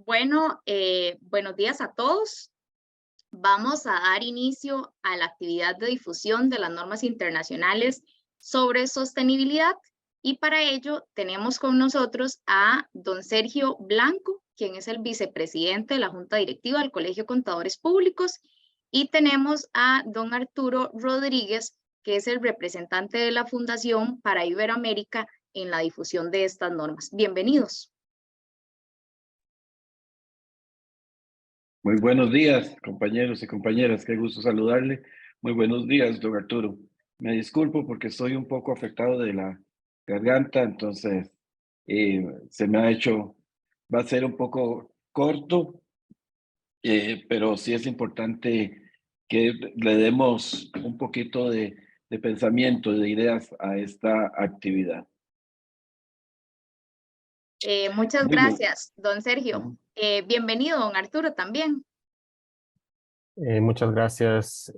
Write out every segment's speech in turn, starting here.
Bueno, buenos días a todos. Vamos a dar inicio a la actividad de difusión de las normas internacionales sobre sostenibilidad y para ello tenemos con nosotros a don Sergio Blanco, quien es el vicepresidente de la Junta Directiva del Colegio de Contadores Públicos, y tenemos a don Arturo Rodríguez, que es el representante de la Fundación para Iberoamérica en la difusión de estas normas. Bienvenidos. Muy buenos días, compañeros y compañeras. Qué gusto saludarle. Muy buenos días, don Arturo. Me disculpo porque estoy un poco afectado de la garganta, entonces se me ha hecho, va a ser un poco corto, pero sí es importante que le demos un poquito de pensamiento, de ideas a esta actividad. Muchas Muy bien. gracias, don Sergio. Ujú. Bienvenido, don Arturo, también. Muchas gracias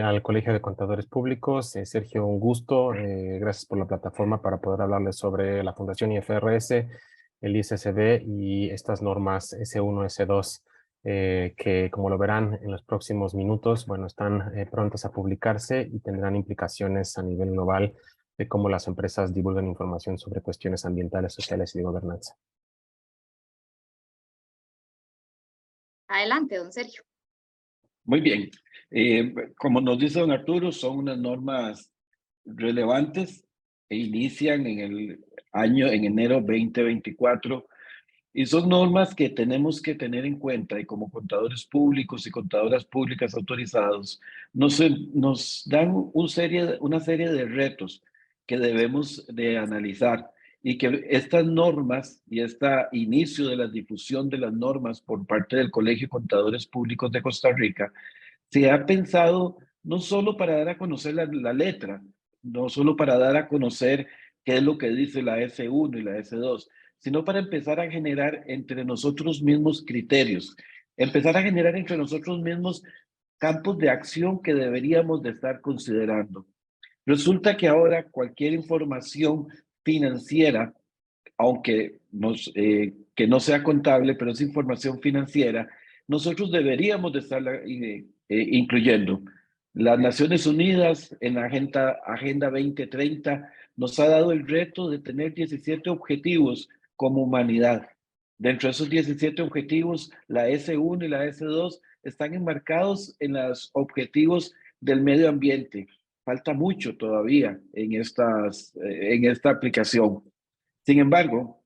al Colegio de Contadores Públicos. Sergio, un gusto. Gracias por la plataforma para poder hablarles sobre la Fundación IFRS, el ISSB y estas normas S1, S2, que como lo verán en los próximos minutos, bueno, están prontas a publicarse y tendrán implicaciones a nivel global de cómo las empresas divulgan información sobre cuestiones ambientales, sociales y de gobernanza. Adelante, don Sergio. Muy bien. Como nos dice don Arturo, son unas normas relevantes e inician en el año, en enero 2024, y son normas que tenemos que tener en cuenta y como contadores públicos y contadoras públicas autorizados, nos dan una serie de retos que debemos de analizar y que estas normas y este inicio de la difusión de las normas por parte del Colegio de Contadores Públicos de Costa Rica se ha pensado no solo para dar a conocer la letra, no solo para dar a conocer qué es lo que dice la S1 y la S2, sino para empezar a generar entre nosotros mismos criterios, empezar a generar entre nosotros mismos campos de acción que deberíamos de estar considerando. Resulta que ahora cualquier información financiera, aunque que no sea contable, pero es información financiera, nosotros deberíamos de estarla incluyendo. Las Naciones Unidas en la Agenda 2030 nos ha dado el reto de tener 17 objetivos como humanidad. Dentro de esos 17 objetivos, la S1 y la S2 están enmarcados en los objetivos del medio ambiente. Falta mucho todavía en esta aplicación. Sin embargo,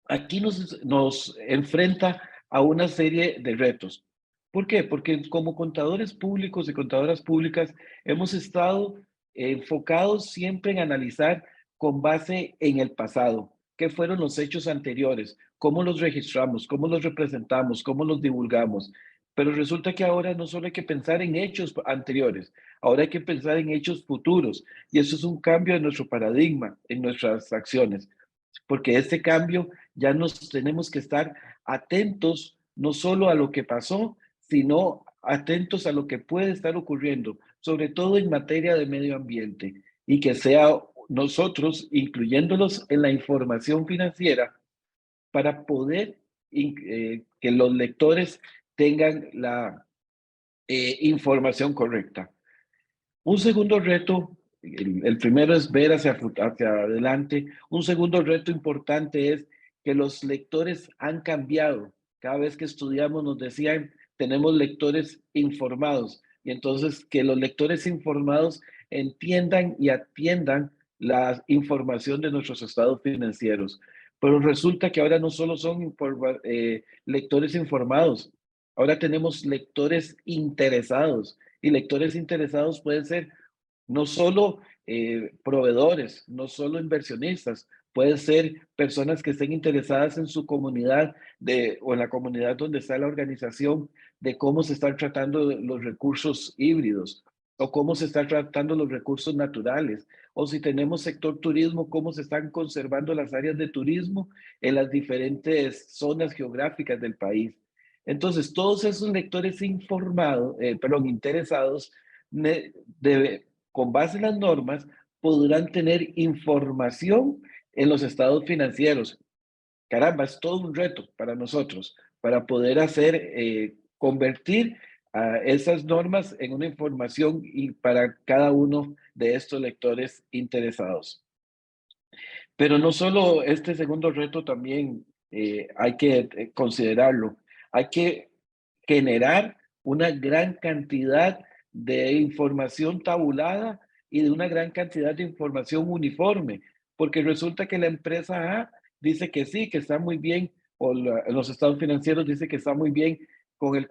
aquí nos enfrenta a una serie de retos. ¿Por qué? Porque como contadores públicos y contadoras públicas hemos estado enfocados siempre en analizar con base en el pasado, qué fueron los hechos anteriores, cómo los registramos, cómo los representamos, cómo los divulgamos. Pero resulta que ahora no solo hay que pensar en hechos anteriores, ahora hay que pensar en hechos futuros. Y eso es un cambio en nuestro paradigma, en nuestras acciones, porque este cambio ya nos tenemos que estar atentos no solo a lo que pasó, sino atentos a lo que puede estar ocurriendo, sobre todo en materia de medio ambiente, y que sea nosotros incluyéndolos en la información financiera para poder que los lectores tengan la información correcta. Un segundo reto, el primero es ver hacia adelante. Un segundo reto importante es que los lectores han cambiado. Cada vez que estudiamos nos decían, tenemos lectores informados. Y entonces que los lectores informados entiendan y atiendan la información de nuestros estados financieros. Pero resulta que ahora no solo son lectores informados, ahora tenemos lectores interesados. Y lectores interesados pueden ser no solo proveedores, no solo inversionistas, pueden ser personas que estén interesadas en su comunidad o en la comunidad donde está la organización, de cómo se están tratando los recursos híbridos o cómo se están tratando los recursos naturales, o si tenemos sector turismo, cómo se están conservando las áreas de turismo en las diferentes zonas geográficas del país. Entonces, todos esos lectores interesados, con base en las normas, podrán tener información en los estados financieros. caramba, es todo un reto para nosotros, para poder convertir a esas normas en una información y para cada uno de estos lectores interesados. Pero no solo este segundo reto también hay que considerarlo. Hay que generar una gran cantidad de información tabulada y de una gran cantidad de información uniforme, porque resulta que la empresa A dice que sí, que está muy bien, o los estados financieros dicen que está muy bien con el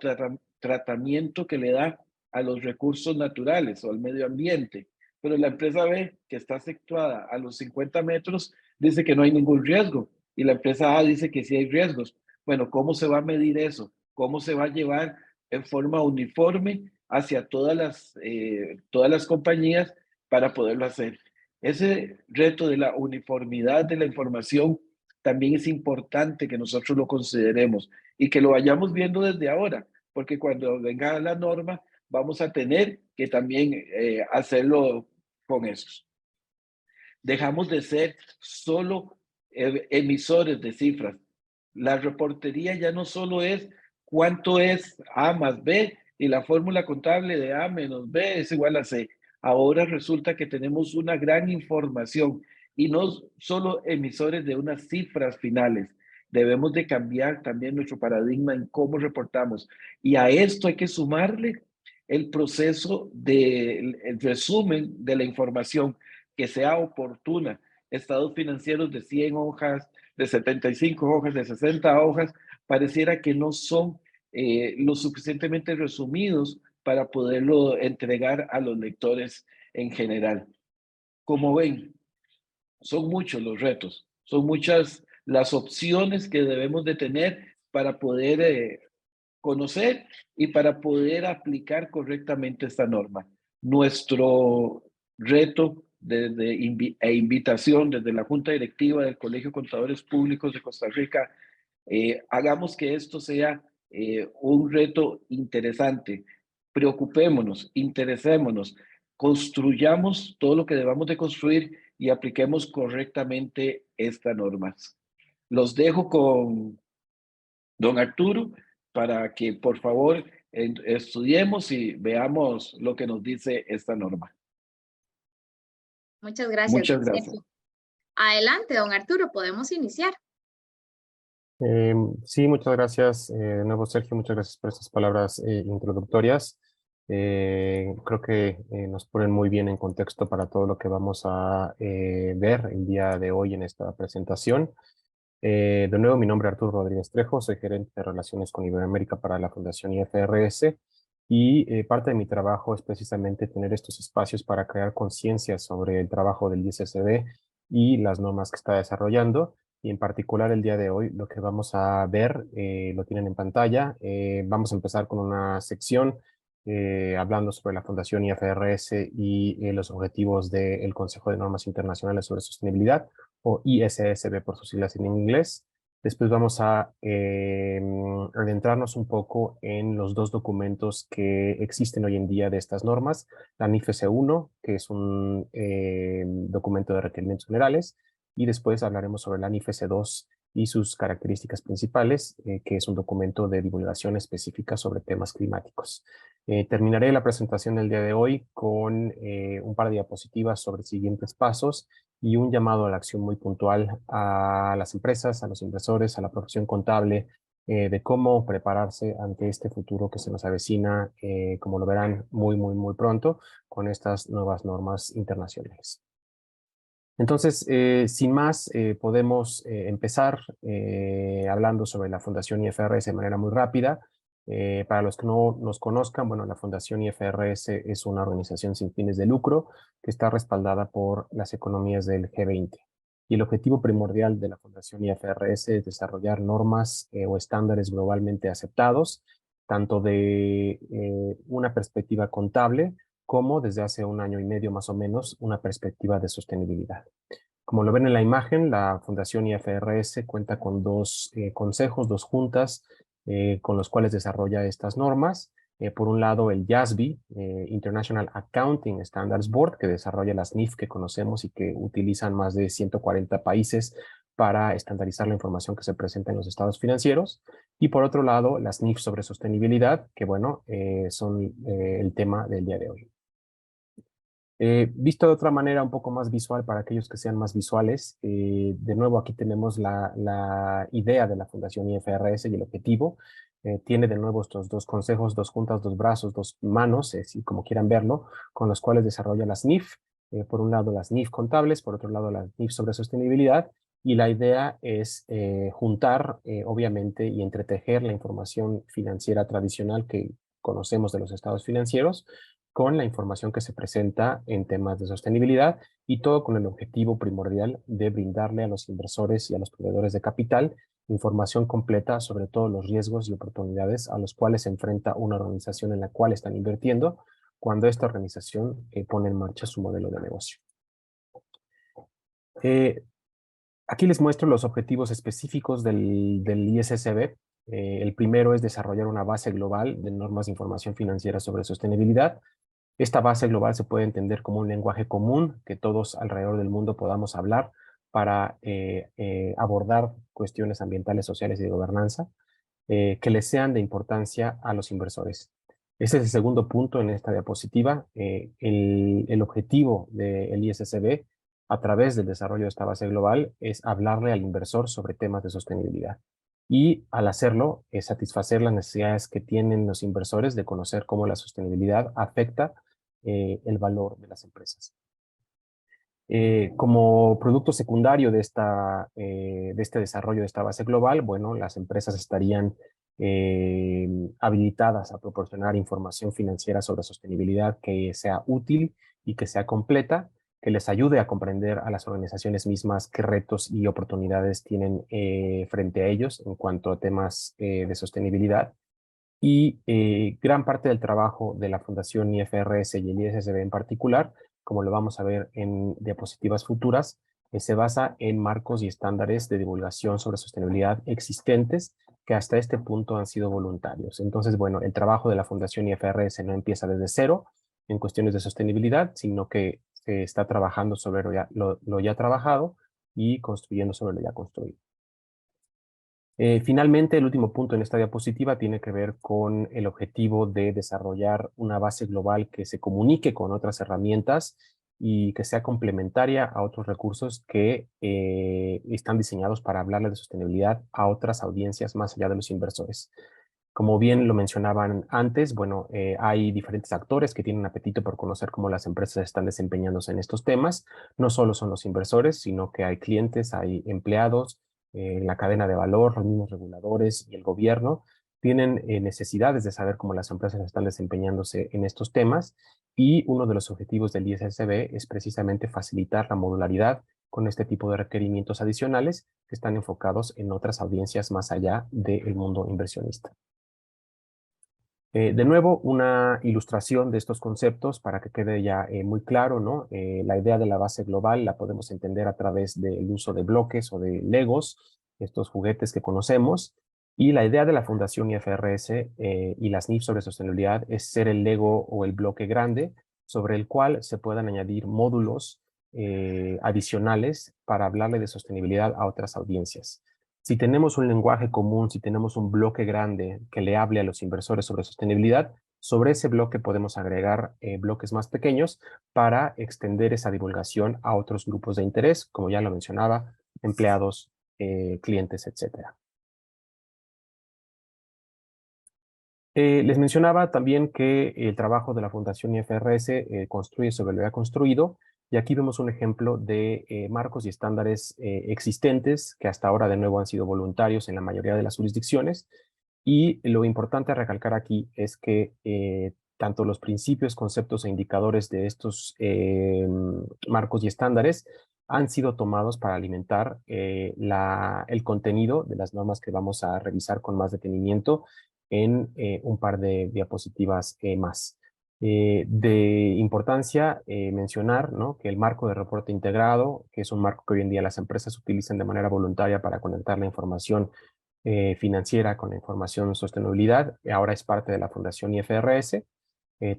tratamiento que le da a los recursos naturales o al medio ambiente, pero la empresa B, que está situada a los 50 metros, dice que no hay ningún riesgo, y la empresa A dice que sí hay riesgos. Bueno, ¿cómo se va a medir eso? ¿Cómo se va a llevar en forma uniforme hacia todas las compañías para poderlo hacer? Ese reto de la uniformidad de la información también es importante que nosotros lo consideremos y que lo vayamos viendo desde ahora, porque cuando venga la norma vamos a tener que también hacerlo con esos. Dejamos de ser solo emisores de cifras. La reportería ya no solo es cuánto es A más B y la fórmula contable de A menos B es igual a C. Ahora resulta que tenemos una gran información y no solo emisores de unas cifras finales. Debemos de cambiar también nuestro paradigma en cómo reportamos. Y a esto hay que sumarle el proceso del resumen de la información que sea oportuna. Estados financieros de 100 hojas, de 75 hojas, de 60 hojas, pareciera que no son lo suficientemente resumidos para poderlo entregar a los lectores en general. Como ven, son muchos los retos, son muchas las opciones que debemos de tener para poder conocer y para poder aplicar correctamente esta norma. Nuestro reto e invitación desde la Junta Directiva del Colegio de Contadores Públicos de Costa Rica, hagamos que esto sea un reto interesante. Preocupémonos, interesémonos, construyamos todo lo que debamos de construir y apliquemos correctamente esta norma. Los dejo con don Arturo para que por favor estudiemos y veamos lo que nos dice esta norma. Muchas gracias. Muchas gracias. Adelante, don Arturo, podemos iniciar. Sí, muchas gracias. De nuevo, Sergio, muchas gracias por estas palabras introductorias. Creo que nos ponen muy bien en contexto para todo lo que vamos a ver el día de hoy en esta presentación. De nuevo, mi nombre es Arturo Rodríguez Trejo, soy gerente de Relaciones con Iberoamérica para la Fundación IFRS y parte de mi trabajo es precisamente tener estos espacios para crear conciencia sobre el trabajo del ISSB y las normas que está desarrollando. Y en particular el día de hoy lo que vamos a ver, lo tienen en pantalla. Vamos a empezar con una sección hablando sobre la Fundación IFRS y los objetivos del Consejo de Normas Internacionales sobre Sostenibilidad, o ISSB por sus siglas en inglés. Después vamos a adentrarnos un poco en los dos documentos que existen hoy en día de estas normas. La NIFS 1, que es un documento de requerimientos generales, y después hablaremos sobre la NIFS 2 y sus características principales, que es un documento de divulgación específica sobre temas climáticos. Terminaré la presentación del día de hoy con un par de diapositivas sobre siguientes pasos y un llamado a la acción muy puntual a las empresas, a los inversores, a la profesión contable, de cómo prepararse ante este futuro que se nos avecina, como lo verán muy pronto, con estas nuevas normas internacionales. Entonces, sin más, podemos empezar hablando sobre la Fundación IFRS de manera muy rápida. Para los que no nos conozcan, bueno, la Fundación IFRS es una organización sin fines de lucro que está respaldada por las economías del G20. Y el objetivo primordial de la Fundación IFRS es desarrollar normas o estándares globalmente aceptados, tanto de una perspectiva contable como desde hace un año y medio más o menos una perspectiva de sostenibilidad. Como lo ven en la imagen, la Fundación IFRS cuenta con dos consejos, dos juntas, con los cuales desarrolla estas normas. Por un lado, el IASB, International Accounting Standards Board, que desarrolla las NIF que conocemos y que utilizan más de 140 países para estandarizar la información que se presenta en los estados financieros. Y por otro lado, las NIF sobre sostenibilidad, que bueno, son el tema del día de hoy. Visto de otra manera un poco más visual para aquellos que sean más visuales, de nuevo aquí tenemos la idea de la Fundación IFRS y el objetivo. Tiene de nuevo estos dos consejos, dos juntas, dos brazos, dos manos, si como quieran verlo, con los cuales desarrolla las NIF. Por un lado las NIF contables, por otro lado las NIF sobre sostenibilidad. Y la idea es juntar, obviamente, y entretejer la información financiera tradicional que conocemos de los estados financieros con la información que se presenta en temas de sostenibilidad y todo con el objetivo primordial de brindarle a los inversores y a los proveedores de capital información completa sobre todos los riesgos y oportunidades a los cuales se enfrenta una organización en la cual están invirtiendo cuando esta organización pone en marcha su modelo de negocio. Aquí les muestro los objetivos específicos del ISSB. El primero es desarrollar una base global de normas de información financiera sobre sostenibilidad. Esta base global se puede entender como un lenguaje común que todos alrededor del mundo podamos hablar para abordar cuestiones ambientales, sociales y de gobernanza que les sean de importancia a los inversores. Este es el segundo punto en esta diapositiva. El objetivo del ISSB a través del desarrollo de esta base global es hablarle al inversor sobre temas de sostenibilidad. Y al hacerlo, es satisfacer las necesidades que tienen los inversores de conocer cómo la sostenibilidad afecta el valor de las empresas. Como producto secundario de este desarrollo de esta base global, bueno, las empresas estarían habilitadas a proporcionar información financiera sobre sostenibilidad que sea útil y que sea completa, que les ayude a comprender a las organizaciones mismas qué retos y oportunidades tienen frente a ellos en cuanto a temas de sostenibilidad. Y gran parte del trabajo de la Fundación IFRS y el ISSB en particular, como lo vamos a ver en diapositivas futuras, se basa en marcos y estándares de divulgación sobre sostenibilidad existentes que hasta este punto han sido voluntarios. Entonces, bueno, el trabajo de la Fundación IFRS no empieza desde cero en cuestiones de sostenibilidad, sino que se está trabajando sobre lo ya trabajado y construyendo sobre lo ya construido. Finalmente, el último punto en esta diapositiva tiene que ver con el objetivo de desarrollar una base global que se comunique con otras herramientas y que sea complementaria a otros recursos que están diseñados para hablarle de sostenibilidad a otras audiencias más allá de los inversores. Como bien lo mencionaban antes, bueno, hay diferentes actores que tienen apetito por conocer cómo las empresas están desempeñándose en estos temas. No solo son los inversores, sino que hay clientes, hay empleados, la cadena de valor, los mismos reguladores y el gobierno tienen necesidades de saber cómo las empresas están desempeñándose en estos temas y uno de los objetivos del ISSB es precisamente facilitar la modularidad con este tipo de requerimientos adicionales que están enfocados en otras audiencias más allá del mundo inversionista. De nuevo, una ilustración de estos conceptos para que quede ya muy claro, ¿no? La idea de la base global la podemos entender a través del uso de bloques o de Legos, estos juguetes que conocemos, y la idea de la Fundación IFRS y las NIF sobre sostenibilidad es ser el Lego o el bloque grande sobre el cual se puedan añadir módulos adicionales para hablarle de sostenibilidad a otras audiencias. Si tenemos un lenguaje común, si tenemos un bloque grande que le hable a los inversores sobre sostenibilidad, sobre ese bloque podemos agregar bloques más pequeños para extender esa divulgación a otros grupos de interés, como ya lo mencionaba, empleados, clientes, etc. Les mencionaba también que el trabajo de la Fundación IFRS construye sobre lo ya construido, y aquí vemos un ejemplo de marcos y estándares existentes que hasta ahora de nuevo han sido voluntarios en la mayoría de las jurisdicciones. Y lo importante a recalcar aquí es que tanto los principios, conceptos e indicadores de estos marcos y estándares han sido tomados para alimentar el contenido de las normas que vamos a revisar con más detenimiento en un par de diapositivas más. De importancia mencionar, ¿no?, que el marco de reporte integrado, que es un marco que hoy en día las empresas utilizan de manera voluntaria para conectar la información financiera con la información sostenibilidad, ahora es parte de la Fundación IFRS.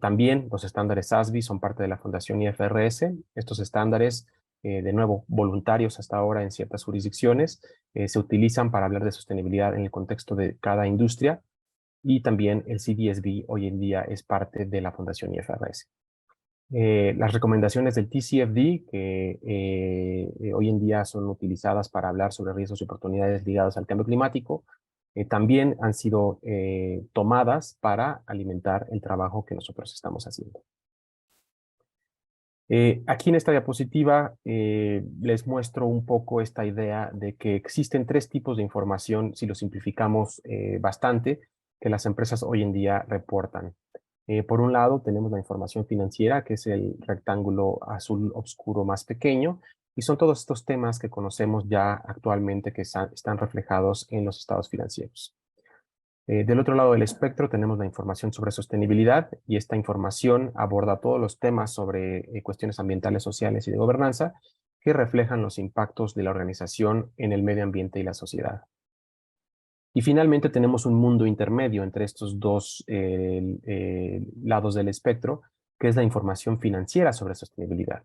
También los estándares SASB son parte de la Fundación IFRS. Estos estándares de nuevo, voluntarios hasta ahora en ciertas jurisdicciones, se utilizan para hablar de sostenibilidad en el contexto de cada industria, y también el CDSB hoy en día es parte de la Fundación IFRS. Las recomendaciones del TCFD, que hoy en día son utilizadas para hablar sobre riesgos y oportunidades ligados al cambio climático, también han sido tomadas para alimentar el trabajo que nosotros estamos haciendo. Aquí en esta diapositiva les muestro un poco esta idea de que existen 3 tipos de información, si lo simplificamos bastante, que las empresas hoy en día reportan. Por un lado tenemos la información financiera, que es el rectángulo azul oscuro más pequeño, y son todos estos temas que conocemos ya actualmente que están reflejados en los estados financieros. Del otro lado del espectro tenemos la información sobre sostenibilidad, y esta información aborda todos los temas sobre cuestiones ambientales, sociales y de gobernanza que reflejan los impactos de la organización en el medio ambiente y la sociedad. Y finalmente tenemos un mundo intermedio entre estos dos lados del espectro, que es la información financiera sobre sostenibilidad.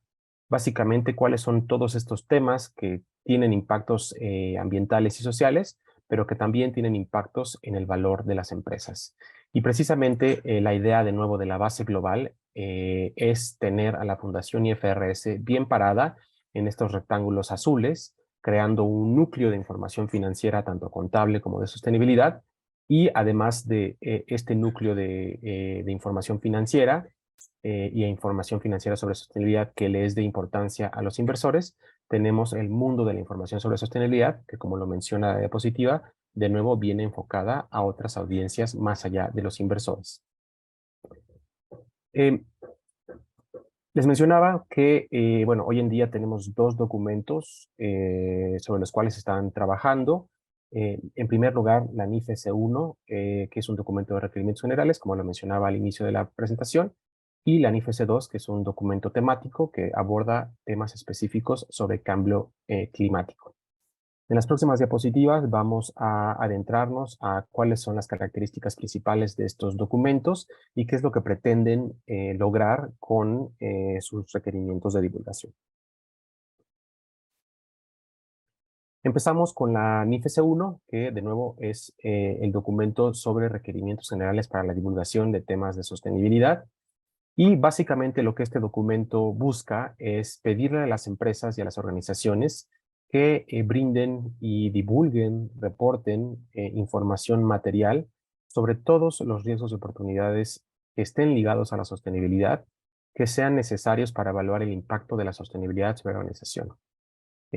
Básicamente, cuáles son todos estos temas que tienen impactos ambientales y sociales, pero que también tienen impactos en el valor de las empresas. Y precisamente la idea de nuevo de la base global es tener a la Fundación IFRS bien parada en estos rectángulos azules, creando un núcleo de información financiera tanto contable como de sostenibilidad, y además de este núcleo de información financiera y información financiera sobre sostenibilidad que le es de importancia a los inversores, tenemos el mundo de la información sobre sostenibilidad, que como lo menciona la diapositiva, de nuevo viene enfocada a otras audiencias más allá de los inversores. Les mencionaba que, bueno, hoy en día tenemos 2 documentos sobre los cuales están trabajando. En primer lugar, la NIF S1, que es un documento de requerimientos generales, como lo mencionaba al inicio de la presentación, y la NIF S2, que es un documento temático que aborda temas específicos sobre cambio climático. En las próximas diapositivas vamos a adentrarnos a cuáles son las características principales de estos documentos y qué es lo que pretenden lograr con sus requerimientos de divulgación. Empezamos con la NIF S1, que de nuevo es el documento sobre requerimientos generales para la divulgación de temas de sostenibilidad. Y básicamente lo que este documento busca es pedirle a las empresas y a las organizaciones que brinden y divulguen, reporten información material sobre todos los riesgos y oportunidades que estén ligados a la sostenibilidad, que sean necesarios para evaluar el impacto de la sostenibilidad sobre la organización.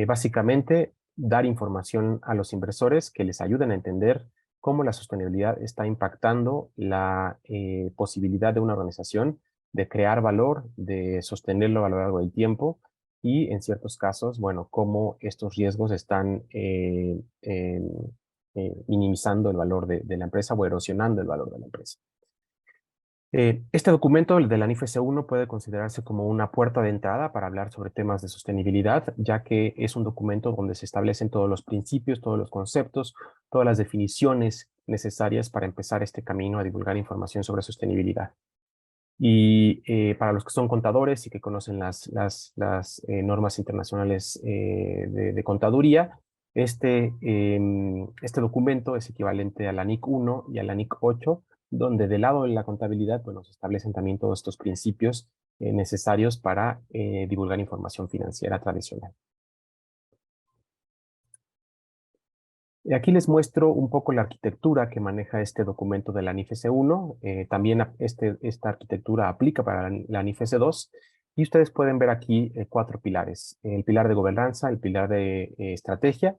Básicamente, dar información a los inversores que les ayuden a entender cómo la sostenibilidad está impactando la posibilidad de una organización de crear valor, de sostenerlo a lo largo del tiempo, y en ciertos casos, bueno, cómo estos riesgos están minimizando el valor de la empresa o erosionando el valor de la empresa. Este documento, el de la NIF S1, puede considerarse como una puerta de entrada para hablar sobre temas de sostenibilidad, ya que es un documento donde se establecen todos los principios, todos los conceptos, todas las definiciones necesarias para empezar este camino a divulgar información sobre sostenibilidad. Y para los que son contadores y que conocen las normas internacionales de contaduría, este documento es equivalente a la NIC 1 y a la NIC 8, donde del lado de la contabilidad, bueno, se establecen también todos estos principios necesarios para divulgar información financiera tradicional. Aquí les muestro un poco la arquitectura que maneja este documento de la NIF S1. También esta arquitectura aplica para la NIF S2. Y ustedes pueden ver aquí 4 pilares. El pilar de gobernanza, el pilar de estrategia,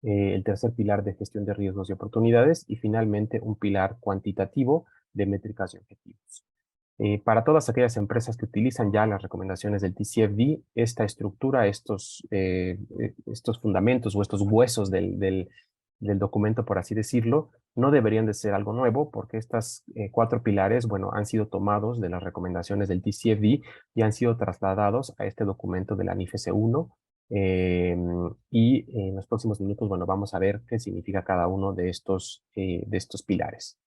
el tercer pilar de gestión de riesgos y oportunidades, y finalmente un pilar cuantitativo de métricas y objetivos. Para todas aquellas empresas que utilizan ya las recomendaciones del TCFD, esta estructura, estos fundamentos o estos huesos del documento, por así decirlo, no deberían de ser algo nuevo, porque estos 4 pilares, bueno, han sido tomados de las recomendaciones del TCFD y han sido trasladados a este documento de la NIF S1. Y en los próximos minutos, bueno, vamos a ver qué significa cada uno de estos pilares.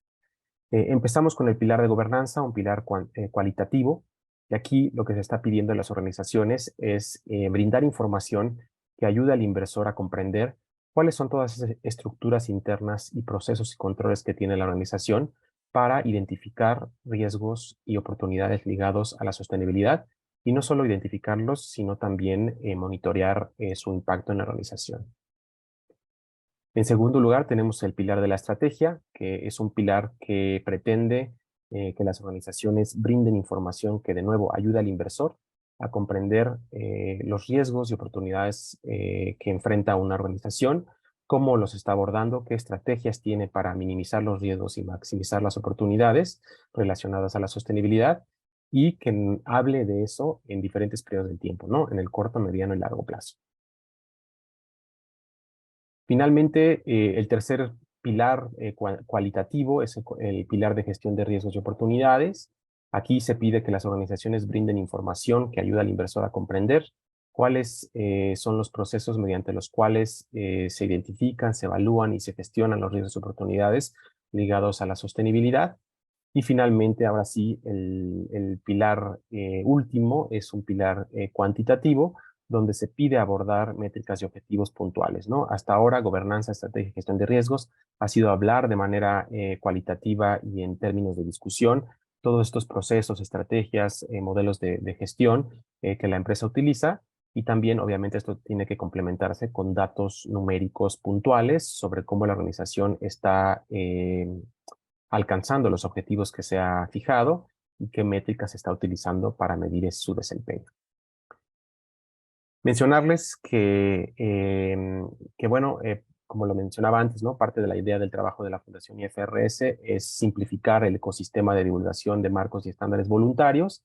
Empezamos con el pilar de gobernanza, un pilar cualitativo. Y aquí lo que se está pidiendo a las organizaciones es brindar información que ayude al inversor a comprender cuáles son todas esas estructuras internas y procesos y controles que tiene la organización para identificar riesgos y oportunidades ligados a la sostenibilidad, y no solo identificarlos, sino también monitorear su impacto en la organización. En segundo lugar, tenemos el pilar de la estrategia, que es un pilar que pretende que las organizaciones brinden información que de nuevo ayuda al inversor a comprender los riesgos y oportunidades que enfrenta una organización, cómo los está abordando, qué estrategias tiene para minimizar los riesgos y maximizar las oportunidades relacionadas a la sostenibilidad, y que hable de eso en diferentes periodos del tiempo, ¿no? En el corto, mediano y largo plazo. Finalmente, el tercer pilar cualitativo es el pilar de gestión de riesgos y oportunidades. Aquí se pide que las organizaciones brinden información que ayude al inversor a comprender cuáles son los procesos mediante los cuales se identifican, se evalúan y se gestionan los riesgos y oportunidades ligados a la sostenibilidad. Y finalmente, ahora sí, el pilar último es un pilar cuantitativo, donde se pide abordar métricas y objetivos puntuales, ¿no? Hasta ahora, gobernanza, estrategia y gestión de riesgos ha sido hablar de manera cualitativa y en términos de discusión todos estos procesos, estrategias, modelos de gestión que la empresa utiliza, y también, obviamente, esto tiene que complementarse con datos numéricos puntuales sobre cómo la organización está alcanzando los objetivos que se ha fijado y qué métricas se está utilizando para medir su desempeño. Mencionarles que bueno, como lo mencionaba antes, ¿no? Parte de la idea del trabajo de la Fundación IFRS es simplificar el ecosistema de divulgación de marcos y estándares voluntarios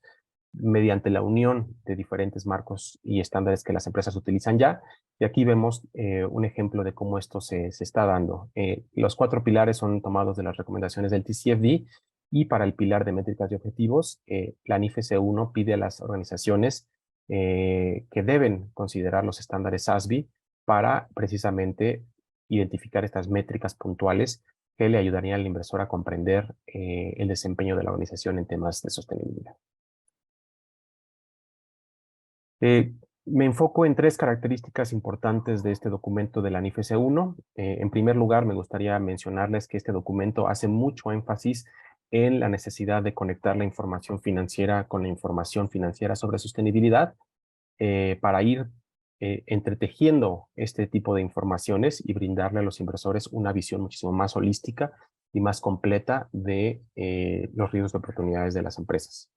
mediante la unión de diferentes marcos y estándares que las empresas utilizan ya. Y aquí vemos un ejemplo de cómo esto se está dando. Los 4 pilares son tomados de las recomendaciones del TCFD, y para el pilar de métricas y objetivos, la NIFC 1 pide a las organizaciones que deben considerar los estándares SASB para precisamente identificar estas métricas puntuales que le ayudarían al inversor a comprender el desempeño de la organización en temas de sostenibilidad. Me enfoco en 3 características importantes de este documento de la NIFC 1. En primer lugar, me gustaría mencionarles que este documento hace mucho énfasis en la necesidad de conectar la información financiera con la información financiera sobre sostenibilidad para ir entretejiendo este tipo de informaciones y brindarle a los inversores una visión muchísimo más holística y más completa de los riesgos de oportunidades de las empresas.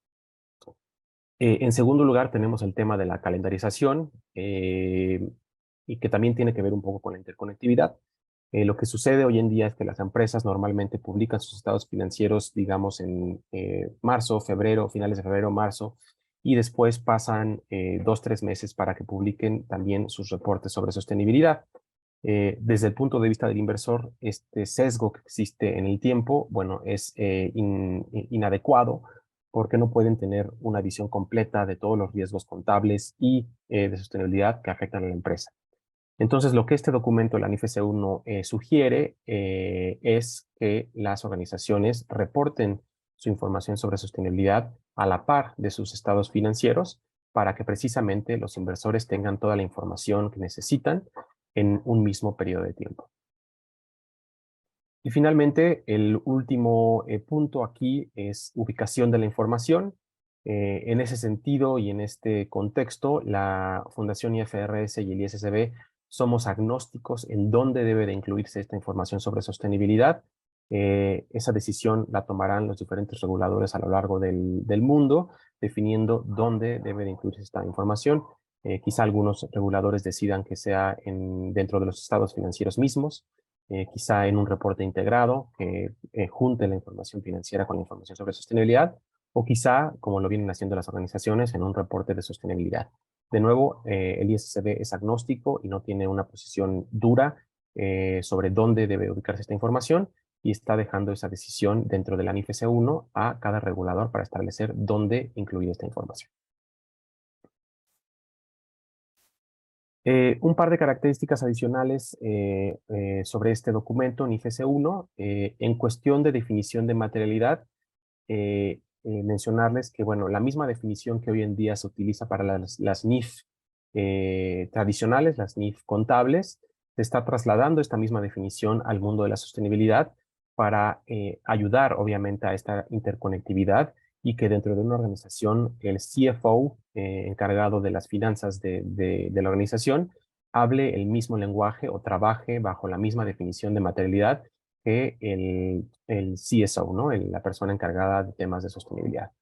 En segundo lugar, tenemos el tema de la calendarización y que también tiene que ver un poco con la interconectividad. Lo que sucede hoy en día es que las empresas normalmente publican sus estados financieros, digamos, en marzo, febrero, finales de febrero, marzo, y después pasan 2-3 meses para que publiquen también sus reportes sobre sostenibilidad. Desde el punto de vista del inversor, este sesgo que existe en el tiempo, bueno, es inadecuado, porque no pueden tener una visión completa de todos los riesgos contables y de sostenibilidad que afectan a la empresa. Entonces, lo que este documento de la NIFC 1 sugiere es que las organizaciones reporten su información sobre sostenibilidad a la par de sus estados financieros, para que precisamente los inversores tengan toda la información que necesitan en un mismo periodo de tiempo. Y finalmente, el último punto aquí es ubicación de la información. En ese sentido y en este contexto, la Fundación IFRS y el ISSB somos agnósticos en dónde debe de incluirse esta información sobre sostenibilidad. Esa decisión la tomarán los diferentes reguladores a lo largo del mundo, definiendo dónde debe de incluirse esta información. Quizá algunos reguladores decidan que sea dentro de los estados financieros mismos, quizá en un reporte integrado que junte la información financiera con la información sobre sostenibilidad, o quizá, como lo vienen haciendo las organizaciones, en un reporte de sostenibilidad. De nuevo, el ISSB es agnóstico y no tiene una posición dura sobre dónde debe ubicarse esta información, y está dejando esa decisión dentro de la NIFC 1 a cada regulador para establecer dónde incluir esta información. Un par de características adicionales sobre este documento NIFC 1. En cuestión de definición de materialidad, mencionarles que, bueno, la misma definición que hoy en día se utiliza para las NIF tradicionales, las NIF contables, se está trasladando esta misma definición al mundo de la sostenibilidad para ayudar, obviamente, a esta interconectividad y que dentro de una organización el CFO, encargado de las finanzas de la organización, hable el mismo lenguaje o trabaje bajo la misma definición de materialidad que el CSO, ¿no? La persona encargada de temas de sostenibilidad.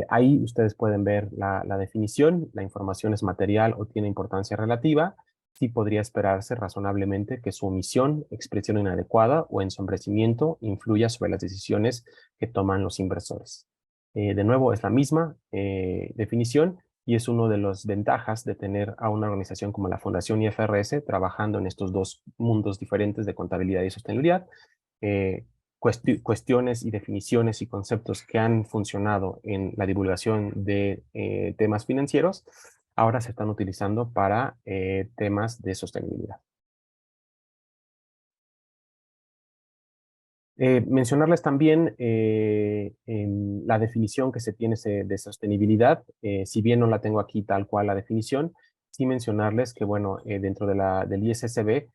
Ahí ustedes pueden ver la definición, la información es material o tiene importancia relativa, sí podría esperarse razonablemente que su omisión, expresión inadecuada o ensombrecimiento influya sobre las decisiones que toman los inversores. De nuevo, es la misma definición y es una de las ventajas de tener a una organización como la Fundación IFRS trabajando en estos dos mundos diferentes de contabilidad y sostenibilidad. Cuestiones y definiciones y conceptos que han funcionado en la divulgación de temas financieros, ahora se están utilizando para temas de sostenibilidad. Mencionarles también en la definición que se tiene de sostenibilidad, si bien no la tengo aquí tal cual la definición, sí mencionarles que, bueno, dentro del ISSB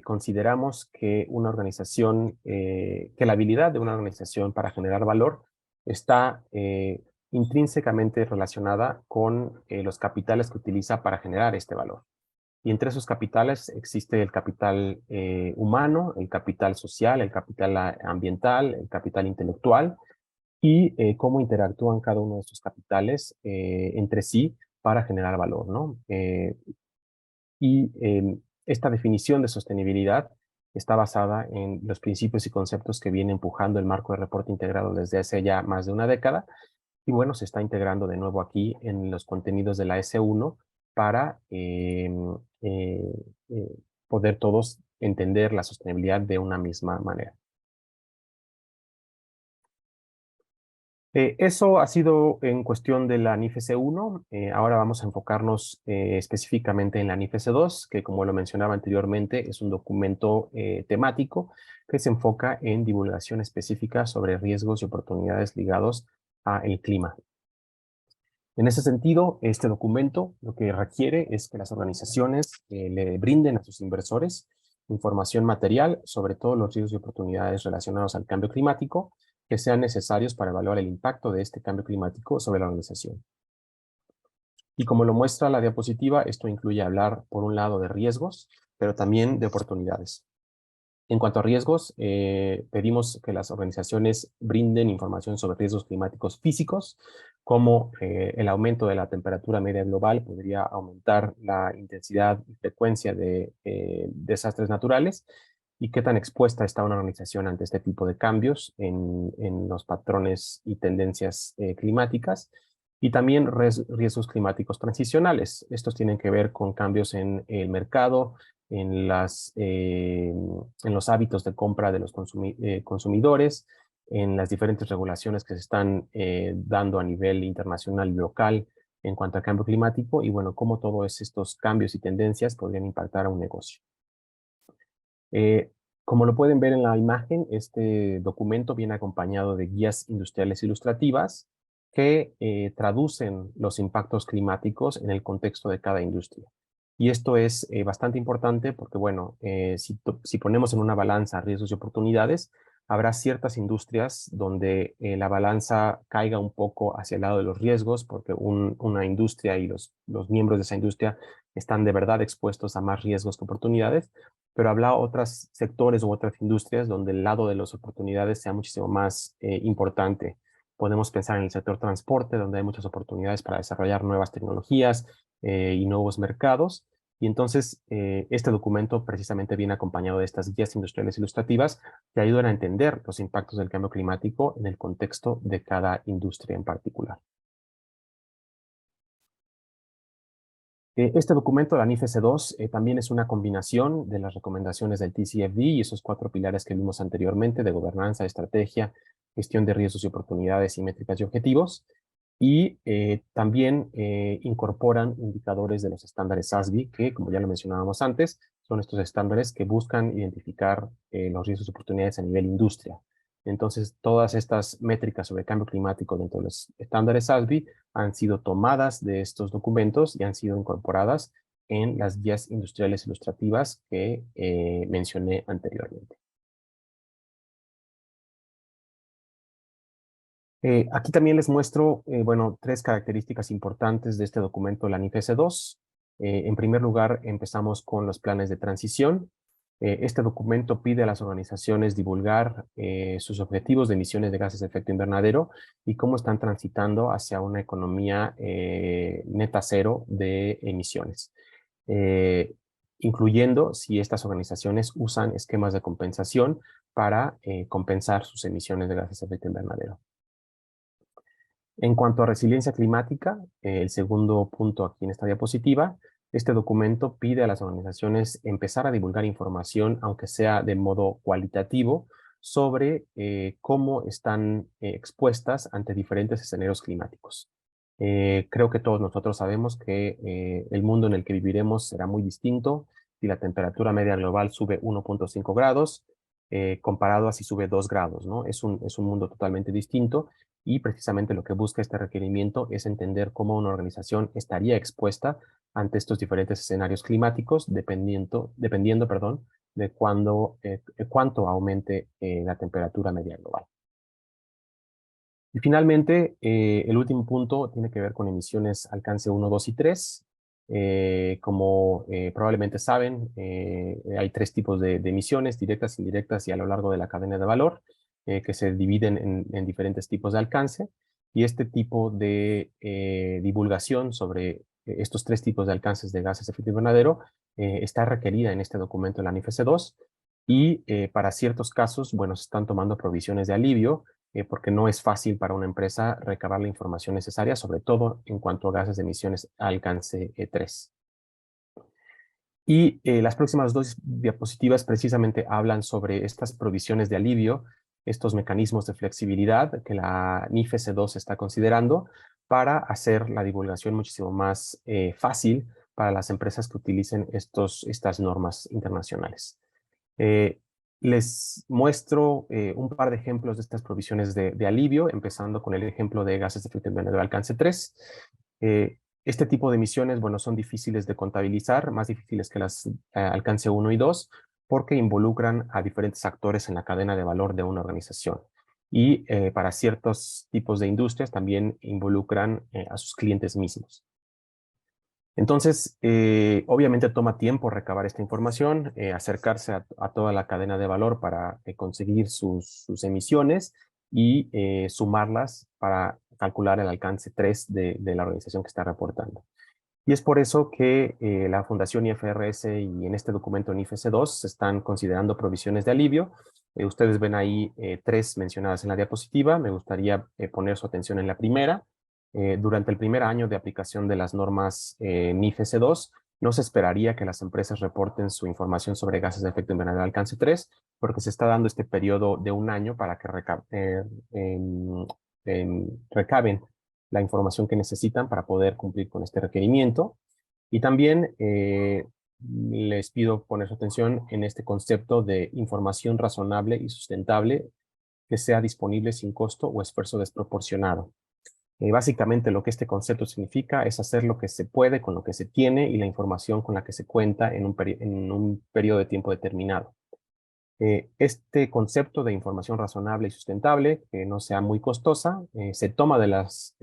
consideramos que una organización, que la habilidad de una organización para generar valor está intrínsecamente relacionada con los capitales que utiliza para generar este valor. Y entre esos capitales existe el capital humano, el capital social, el capital ambiental, el capital intelectual y cómo interactúan cada uno de estos capitales entre sí para generar valor, ¿no? Esta definición de sostenibilidad está basada en los principios y conceptos que viene empujando el marco de reporte integrado desde hace ya más de una década y bueno, se está integrando de nuevo aquí en los contenidos de la S1 para poder todos entender la sostenibilidad de una misma manera. Eso ha sido en cuestión de la NIF S1. Ahora vamos a enfocarnos específicamente en la NIF S2, que como lo mencionaba anteriormente, es un documento temático que se enfoca en divulgación específica sobre riesgos y oportunidades ligados al clima. En ese sentido, este documento lo que requiere es que las organizaciones le brinden a sus inversores información material sobre todos los riesgos y oportunidades relacionados al cambio climático que sean necesarios para evaluar el impacto de este cambio climático sobre la organización. Y como lo muestra la diapositiva, esto incluye hablar, por un lado, de riesgos, pero también de oportunidades. En cuanto a riesgos, pedimos que las organizaciones brinden información sobre riesgos climáticos físicos, como el aumento de la temperatura media global podría aumentar la intensidad y frecuencia de desastres naturales, y qué tan expuesta está una organización ante este tipo de cambios en los patrones y tendencias climáticas, y también riesgos climáticos transicionales. Estos tienen que ver con cambios en el mercado, en los hábitos de compra de los consumidores, en las diferentes regulaciones que se están dando a nivel internacional y local en cuanto al cambio climático, y bueno, cómo todos estos cambios y tendencias podrían impactar a un negocio. Como lo pueden ver en la imagen, este documento viene acompañado de guías industriales ilustrativas que traducen los impactos climáticos en el contexto de cada industria. Y esto es bastante importante porque, bueno, si ponemos en una balanza riesgos y oportunidades, habrá ciertas industrias donde la balanza caiga un poco hacia el lado de los riesgos porque una industria y los miembros de esa industria están de verdad expuestos a más riesgos que oportunidades, pero habrá otros sectores u otras industrias donde el lado de las oportunidades sea muchísimo más importante. Podemos pensar en el sector transporte, donde hay muchas oportunidades para desarrollar nuevas tecnologías y nuevos mercados. Y entonces, este documento precisamente viene acompañado de estas guías industriales ilustrativas que ayudan a entender los impactos del cambio climático en el contexto de cada industria en particular. Este documento, la NIF S2, también es una combinación de las recomendaciones del TCFD y esos 4 pilares que vimos anteriormente de gobernanza, estrategia, gestión de riesgos y oportunidades y métricas y objetivos. Y también incorporan indicadores de los estándares SASB, que como ya lo mencionábamos antes, son estos estándares que buscan identificar los riesgos y oportunidades a nivel industria. Entonces, todas estas métricas sobre cambio climático dentro de los estándares SASB han sido tomadas de estos documentos y han sido incorporadas en las guías industriales ilustrativas que mencioné anteriormente. Aquí también les muestro, bueno, 3 características importantes de este documento, la NIF-S2. En primer lugar, empezamos con los planes de transición. Este documento pide a las organizaciones divulgar sus objetivos de emisiones de gases de efecto invernadero y cómo están transitando hacia una economía neta cero de emisiones, incluyendo si estas organizaciones usan esquemas de compensación para compensar sus emisiones de gases de efecto invernadero. En cuanto a resiliencia climática, el segundo punto aquí en esta diapositiva, este documento pide a las organizaciones empezar a divulgar información, aunque sea de modo cualitativo, sobre cómo están expuestas ante diferentes escenarios climáticos. Creo que todos nosotros sabemos que el mundo en el que viviremos será muy distinto si la temperatura media global sube 1.5 grados, comparado a si sube 2 grados, ¿no? Es un mundo totalmente distinto. Y precisamente lo que busca este requerimiento es entender cómo una organización estaría expuesta ante estos diferentes escenarios climáticos, dependiendo, de cuánto aumente la temperatura media global. Y finalmente, el último punto tiene que ver con emisiones alcance 1, 2 y 3. Como probablemente saben, hay 3 tipos de emisiones, directas, indirectas y a lo largo de la cadena de valor, que se dividen en diferentes tipos de alcance. Y este tipo de divulgación sobre estos 3 tipos de alcances de gases de efecto invernadero está requerida en este documento de la NIF-S2. Y para ciertos casos, bueno, se están tomando provisiones de alivio, porque no es fácil para una empresa recabar la información necesaria, sobre todo en cuanto a gases de emisiones alcance 3. Y las próximas 2 diapositivas precisamente hablan sobre estas provisiones de alivio, estos mecanismos de flexibilidad que la NIF-S2 está considerando para hacer la divulgación muchísimo más fácil para las empresas que utilicen estas normas internacionales. Les muestro un par de ejemplos de estas provisiones de alivio, empezando con el ejemplo de gases de efecto invernadero alcance 3. Este tipo de emisiones, bueno, son difíciles de contabilizar, más difíciles que las alcance 1 y 2, porque involucran a diferentes actores en la cadena de valor de una organización. Y para ciertos tipos de industrias también involucran a sus clientes mismos. Entonces, obviamente toma tiempo recabar esta información, acercarse a toda la cadena de valor para conseguir sus emisiones y sumarlas para calcular el alcance 3 de la organización que está reportando. Y es por eso que la Fundación IFRS y en este documento NIF-S2 se están considerando provisiones de alivio. Ustedes ven ahí 3 mencionadas en la diapositiva. Me gustaría poner su atención en la primera. Durante el primer año de aplicación de las normas NIF-S2, no se esperaría que las empresas reporten su información sobre gases de efecto invernadero alcance 3, porque se está dando este periodo de 1 año para que recaben la información que necesitan para poder cumplir con este requerimiento. Y también les pido poner su atención en este concepto de información razonable y sustentable que sea disponible sin costo o esfuerzo desproporcionado. Básicamente lo que este concepto significa es hacer lo que se puede con lo que se tiene y la información con la que se cuenta en un periodo de tiempo determinado. Este concepto de información razonable y sustentable, que no sea muy costosa, se toma de las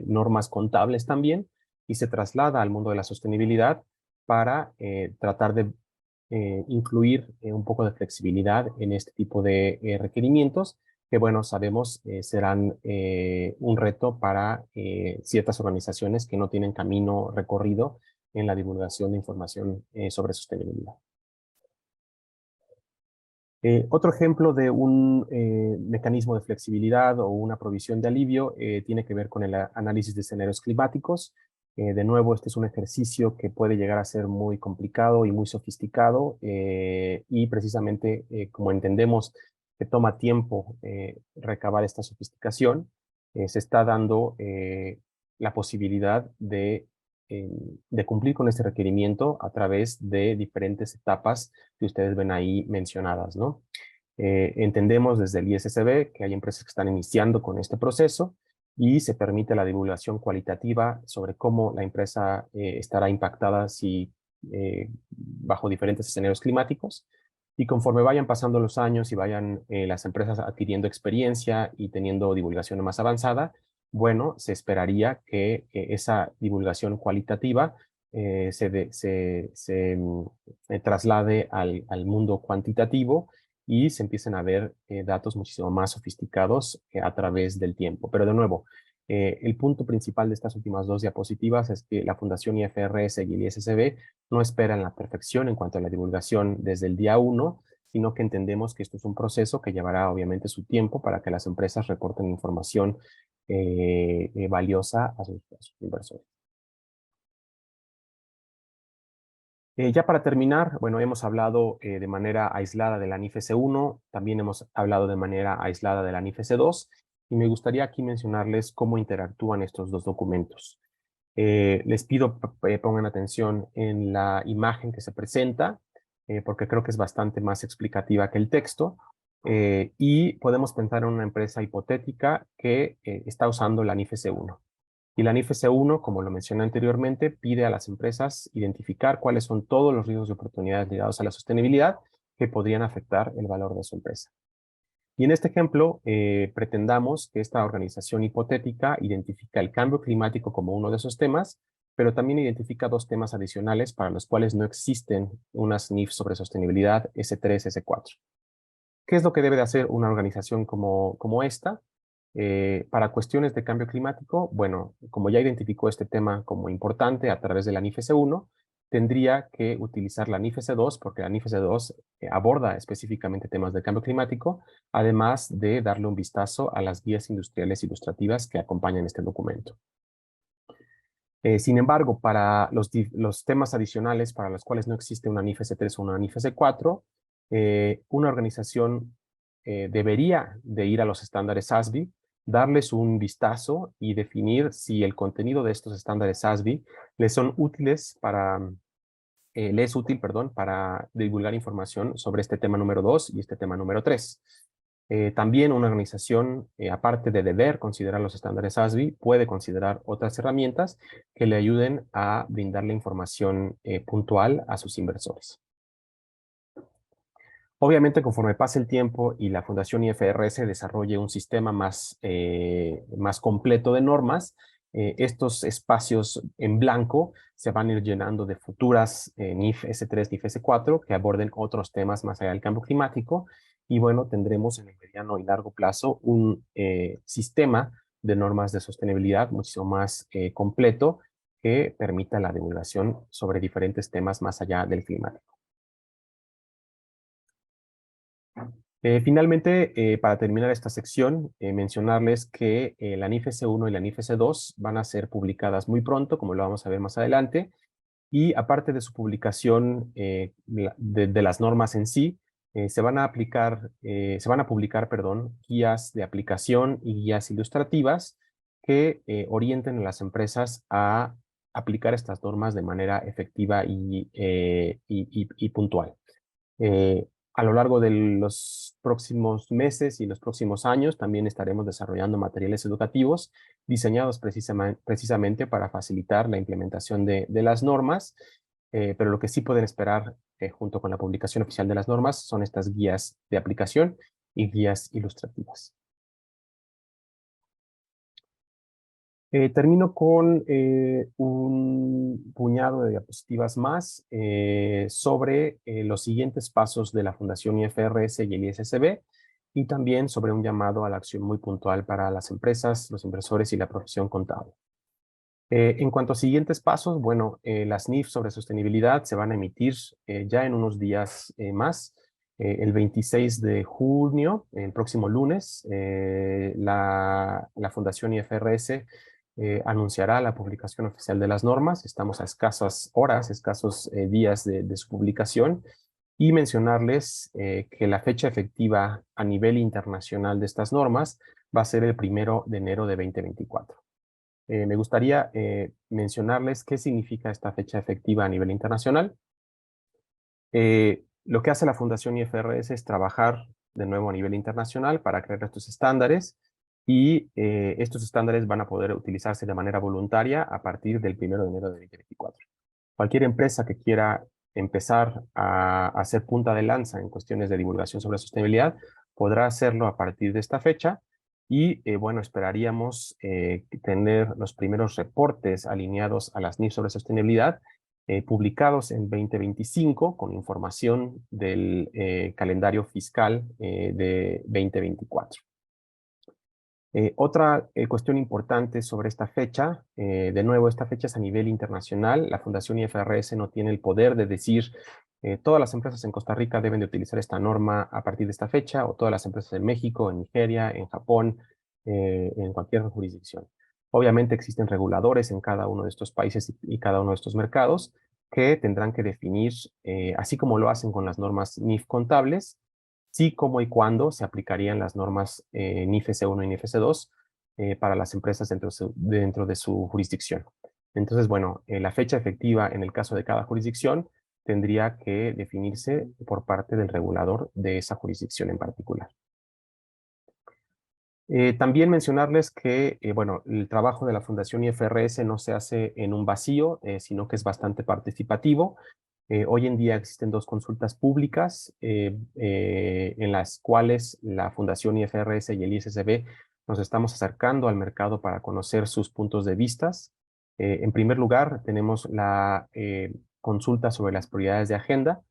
normas contables también y se traslada al mundo de la sostenibilidad para tratar de incluir un poco de flexibilidad en este tipo de requerimientos que, bueno, sabemos serán un reto para ciertas organizaciones que no tienen camino recorrido en la divulgación de información sobre sostenibilidad. Otro ejemplo de un mecanismo de flexibilidad o una provisión de alivio tiene que ver con el análisis de escenarios climáticos. De nuevo, este es un ejercicio que puede llegar a ser muy complicado y muy sofisticado y precisamente como entendemos que toma tiempo recabar esta sofisticación, se está dando la posibilidad de cumplir con este requerimiento a través de diferentes etapas que ustedes ven ahí mencionadas, ¿no? Entendemos desde el ISSB que hay empresas que están iniciando con este proceso y se permite la divulgación cualitativa sobre cómo la empresa estará impactada bajo diferentes escenarios climáticos. Y conforme vayan pasando los años y vayan las empresas adquiriendo experiencia y teniendo divulgación más avanzada, bueno, se esperaría que esa divulgación cualitativa se traslade al mundo cuantitativo y se empiecen a ver datos muchísimo más sofisticados a través del tiempo. Pero de nuevo, el punto principal de estas últimas dos diapositivas es que la Fundación IFRS y el ISSB no esperan la perfección en cuanto a la divulgación desde el día 1, sino que entendemos que esto es un proceso que llevará obviamente su tiempo para que las empresas reporten información valiosa a sus inversores. Ya para terminar, bueno, hemos hablado de manera aislada de la NIFES 1, también hemos hablado de manera aislada de la NIFES 2, y me gustaría aquí mencionarles cómo interactúan estos dos documentos. Les pido pongan atención en la imagen que se presenta, porque creo que es bastante más explicativa que el texto, y podemos pensar en una empresa hipotética que está usando la NIFES 1. Y la NIFES 1, como lo mencioné anteriormente, pide a las empresas identificar cuáles son todos los riesgos y oportunidades ligados a la sostenibilidad que podrían afectar el valor de su empresa. Y en este ejemplo, pretendamos que esta organización hipotética identifica el cambio climático como uno de esos temas, pero también identifica dos temas adicionales para los cuales no existen unas NIF sobre sostenibilidad S3, S4. ¿Qué es lo que debe de hacer una organización como esta? Para cuestiones de cambio climático, bueno, como ya identificó este tema como importante a través de la NIFES 1, tendría que utilizar la NIFES 2 porque la NIFES 2 aborda específicamente temas de cambio climático, además de darle un vistazo a las guías industriales ilustrativas que acompañan este documento. Sin embargo, para los temas adicionales para los cuales no existe una NIFES 3 o una NIFES 4, una organización debería de ir a los estándares SASB, darles un vistazo y definir si el contenido de estos estándares SASB les es útil, para divulgar información sobre este tema número 2 y este tema número 3. También una organización, aparte de deber considerar los estándares SASB, puede considerar otras herramientas que le ayuden a brindarle información puntual a sus inversores. Obviamente, conforme pase el tiempo y la Fundación IFRS desarrolle un sistema más completo de normas, estos espacios en blanco se van a ir llenando de futuras NIF S3, NIF S4 que aborden otros temas más allá del cambio climático. Y bueno, tendremos en el mediano y largo plazo un sistema de normas de sostenibilidad mucho más completo que permita la divulgación sobre diferentes temas más allá del climático. Finalmente, para terminar esta sección, mencionarles que la NIFES 1 y la NIFES 2 van a ser publicadas muy pronto, como lo vamos a ver más adelante, y aparte de su publicación de las normas en sí, se van a publicar, guías de aplicación y guías ilustrativas que orienten a las empresas a aplicar estas normas de manera efectiva y puntual. A lo largo de los próximos meses y los próximos años también estaremos desarrollando materiales educativos diseñados precisamente para facilitar la implementación de las normas, pero lo que sí pueden esperar junto con la publicación oficial de las normas son estas guías de aplicación y guías ilustrativas. Termino con un puñado de diapositivas más sobre los siguientes pasos de la Fundación IFRS y el ISSB, y también sobre un llamado a la acción muy puntual para las empresas, los inversores y la profesión contable. En cuanto a siguientes pasos, bueno, las NIF sobre sostenibilidad se van a emitir ya en unos días más. El 26 de junio, el próximo lunes, la Fundación IFRS anunciará la publicación oficial de las normas. Estamos a escasas horas, escasos días de su publicación, y mencionarles que la fecha efectiva a nivel internacional de estas normas va a ser el 1 de enero de 2024. Me gustaría mencionarles qué significa esta fecha efectiva a nivel internacional. Lo que hace la Fundación IFRS es trabajar de nuevo a nivel internacional para crear estos estándares y estos estándares van a poder utilizarse de manera voluntaria a partir del 1 de enero de 2024. Cualquier empresa que quiera empezar a hacer punta de lanza en cuestiones de divulgación sobre sostenibilidad podrá hacerlo a partir de esta fecha y bueno, esperaríamos tener los primeros reportes alineados a las NIF sobre sostenibilidad publicados en 2025 con información del calendario fiscal de 2024. Otra cuestión importante sobre esta fecha, de nuevo, esta fecha es a nivel internacional. La Fundación IFRS no tiene el poder de decir todas las empresas en Costa Rica deben de utilizar esta norma a partir de esta fecha, o todas las empresas en México, en Nigeria, en Japón, en cualquier jurisdicción. Obviamente existen reguladores en cada uno de estos países y cada uno de estos mercados que tendrán que definir, así como lo hacen con las normas NIF contables, sí, cómo y cuándo se aplicarían las normas NIF S1 y NIF S2 para las empresas dentro de su jurisdicción. Entonces, bueno, la fecha efectiva en el caso de cada jurisdicción tendría que definirse por parte del regulador de esa jurisdicción en particular. También mencionarles que, bueno, el trabajo de la Fundación IFRS no se hace en un vacío, sino que es bastante participativo. Hoy en día existen 2 consultas públicas en las cuales la Fundación IFRS y el ISSB nos estamos acercando al mercado para conocer sus puntos de vista. En primer lugar, tenemos la consulta sobre las prioridades de agenda.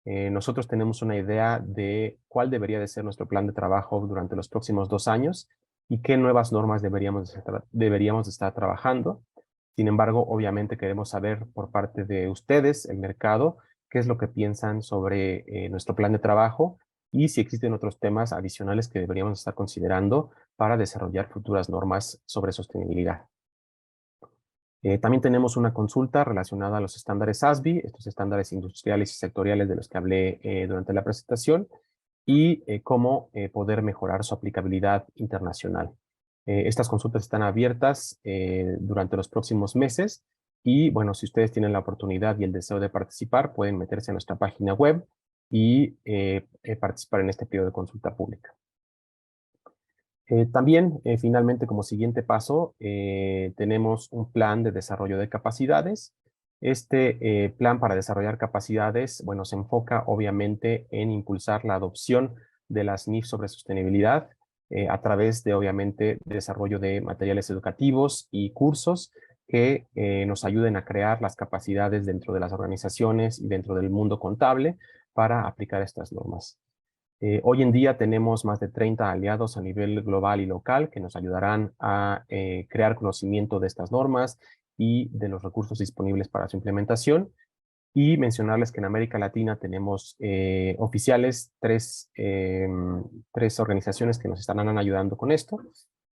Nosotros tenemos una idea de cuál debería de ser nuestro plan de trabajo durante los próximos 2 años y qué nuevas normas deberíamos estar trabajando. Sin embargo, obviamente queremos saber por parte de ustedes, el mercado, qué es lo que piensan sobre nuestro plan de trabajo y si existen otros temas adicionales que deberíamos estar considerando para desarrollar futuras normas sobre sostenibilidad. También tenemos una consulta relacionada a los estándares SASB, estos estándares industriales y sectoriales de los que hablé durante la presentación, y cómo poder mejorar su aplicabilidad internacional. Estas consultas están abiertas durante los próximos meses y, bueno, si ustedes tienen la oportunidad y el deseo de participar, pueden meterse a nuestra página web y participar en este periodo de consulta pública. También, finalmente, como siguiente paso, tenemos un plan de desarrollo de capacidades. Este plan para desarrollar capacidades, bueno, se enfoca obviamente en impulsar la adopción de las NIF sobre sostenibilidad a través de, obviamente, desarrollo de materiales educativos y cursos que nos ayuden a crear las capacidades dentro de las organizaciones y dentro del mundo contable para aplicar estas normas. Hoy en día tenemos más de 30 aliados a nivel global y local que nos ayudarán a crear conocimiento de estas normas y de los recursos disponibles para su implementación. Y mencionarles que en América Latina tenemos oficiales, tres organizaciones que nos estarán ayudando con esto.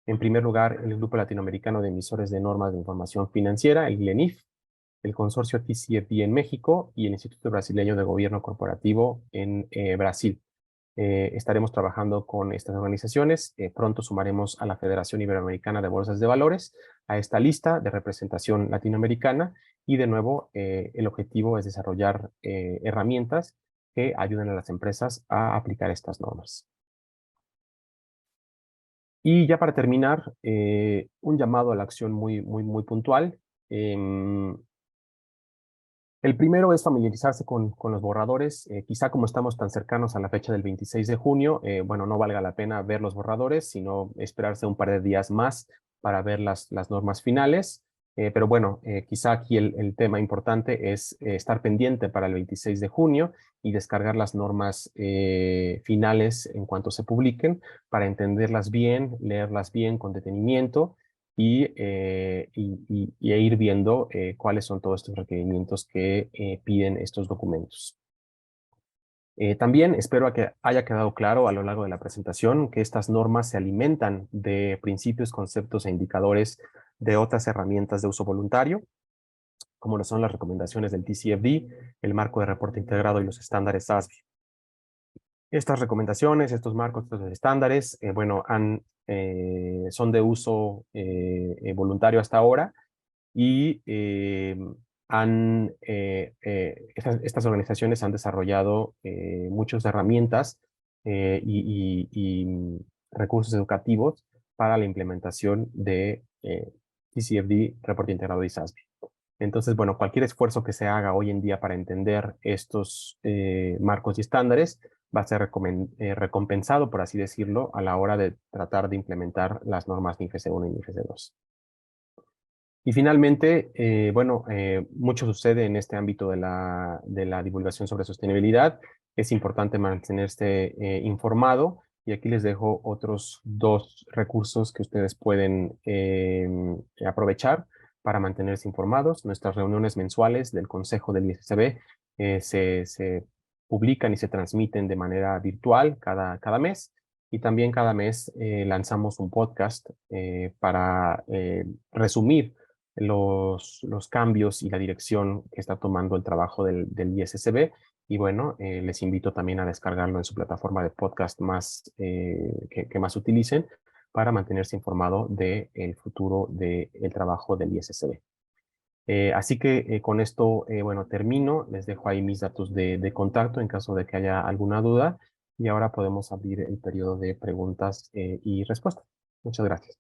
En primer lugar, el Grupo Latinoamericano de Emisores de Normas de Información Financiera, el GLENIF, el Consorcio TCFD en México y el Instituto Brasileño de Gobierno Corporativo en Brasil. Estaremos trabajando con estas organizaciones. Pronto sumaremos a la Federación Iberoamericana de Bolsas de Valores a esta lista de representación latinoamericana y de nuevo el objetivo es desarrollar herramientas que ayuden a las empresas a aplicar estas normas. Y ya para terminar, un llamado a la acción muy puntual. El primero es familiarizarse con los borradores. Quizá como estamos tan cercanos a la fecha del 26 de junio, bueno, no valga la pena ver los borradores, sino esperarse un par de días más para ver las normas finales. Pero bueno, quizá aquí el tema importante es estar pendiente para el 26 de junio y descargar las normas finales en cuanto se publiquen para entenderlas bien, leerlas bien con detenimiento y ir viendo cuáles son todos estos requerimientos que piden estos documentos. También espero que haya quedado claro a lo largo de la presentación que estas normas se alimentan de principios, conceptos e indicadores de otras herramientas de uso voluntario, como lo son las recomendaciones del TCFD, el marco de reporte integrado y los estándares SASB. Estas recomendaciones, estos marcos, estos estándares, bueno, son de uso voluntario hasta ahora y estas organizaciones han desarrollado muchas herramientas y recursos educativos para la implementación de TCFD, Reporte Integrado y SASB. Entonces, bueno, cualquier esfuerzo que se haga hoy en día para entender estos marcos y estándares va a ser recompensado, por así decirlo, a la hora de tratar de implementar las normas NIFES 1 y NIFES 2. Y finalmente, mucho sucede en este ámbito de la divulgación sobre sostenibilidad. Es importante mantenerse informado, y aquí les dejo otros 2 recursos que ustedes pueden aprovechar para mantenerse informados. Nuestras reuniones mensuales del Consejo del ISSB se publican y se transmiten de manera virtual cada mes, y también cada mes lanzamos un podcast para resumir los cambios y la dirección que está tomando el trabajo del ISSB. Y bueno, les invito también a descargarlo en su plataforma de podcast que más utilicen, para mantenerse informado del futuro del trabajo del ISSB. Así que con esto, termino. Les dejo ahí mis datos de contacto en caso de que haya alguna duda. Y ahora podemos abrir el periodo de preguntas y respuestas. Muchas gracias.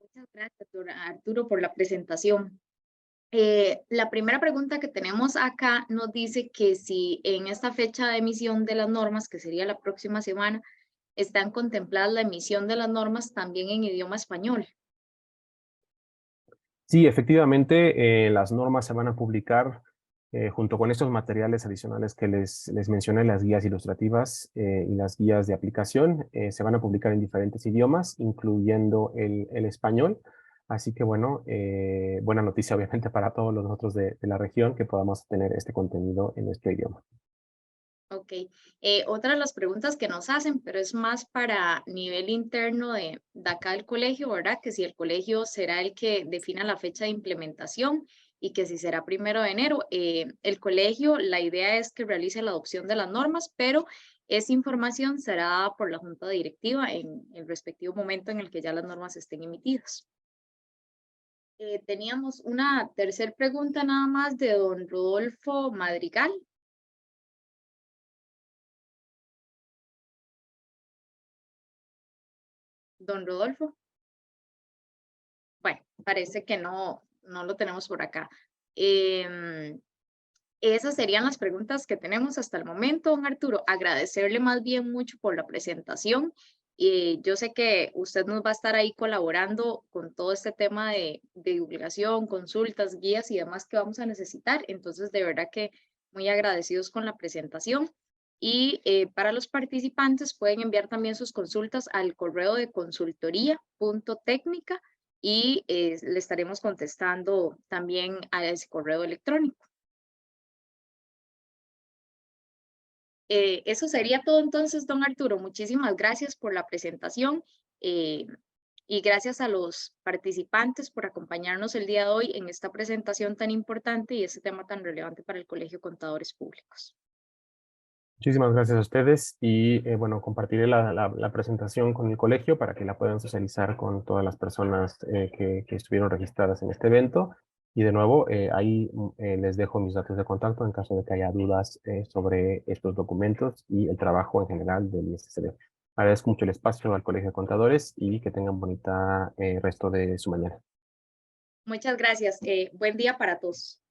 Muchas gracias, doctor Arturo, por la presentación. La primera pregunta que tenemos acá nos dice que si en esta fecha de emisión de las normas, que sería la próxima semana, están contempladas la emisión de las normas también en idioma español. Sí, efectivamente, las normas se van a publicar junto con estos materiales adicionales que les mencioné, las guías ilustrativas y las guías de aplicación. Se van a publicar en diferentes idiomas, incluyendo el español. Así que bueno, buena noticia obviamente para todos los nosotros de la región, que podamos tener este contenido en nuestro idioma. Ok. Otra de las preguntas que nos hacen, pero es más para nivel interno de acá del colegio, ¿verdad? Que si el colegio será el que defina la fecha de implementación y que si será 1 de enero. El colegio, la idea es que realice la adopción de las normas, pero esa información será dada por la junta directiva en el respectivo momento en el que ya las normas estén emitidas. Teníamos una tercera pregunta nada más de don Rodolfo Madrigal. Don Rodolfo. Bueno, parece que no lo tenemos por acá. Esas serían las preguntas que tenemos hasta el momento, don Arturo. Agradecerle más bien mucho por la presentación. Yo sé que usted nos va a estar ahí colaborando con todo este tema de divulgación, consultas, guías y demás que vamos a necesitar. Entonces, de verdad que muy agradecidos con la presentación. Y para los participantes pueden enviar también sus consultas al correo de consultoría.tecnica y le estaremos contestando también a ese correo electrónico. Eso sería todo entonces, don Arturo. Muchísimas gracias por la presentación y gracias a los participantes por acompañarnos el día de hoy en esta presentación tan importante y este tema tan relevante para el Colegio de Contadores Públicos. Muchísimas gracias a ustedes, y compartiré la presentación con el colegio para que la puedan socializar con todas las personas que estuvieron registradas en este evento. Y de nuevo, ahí les dejo mis datos de contacto en caso de que haya dudas sobre estos documentos y el trabajo en general del ISSB. Agradezco mucho el espacio al Colegio de Contadores y que tengan bonita resto de su mañana. Muchas gracias. Buen día para todos.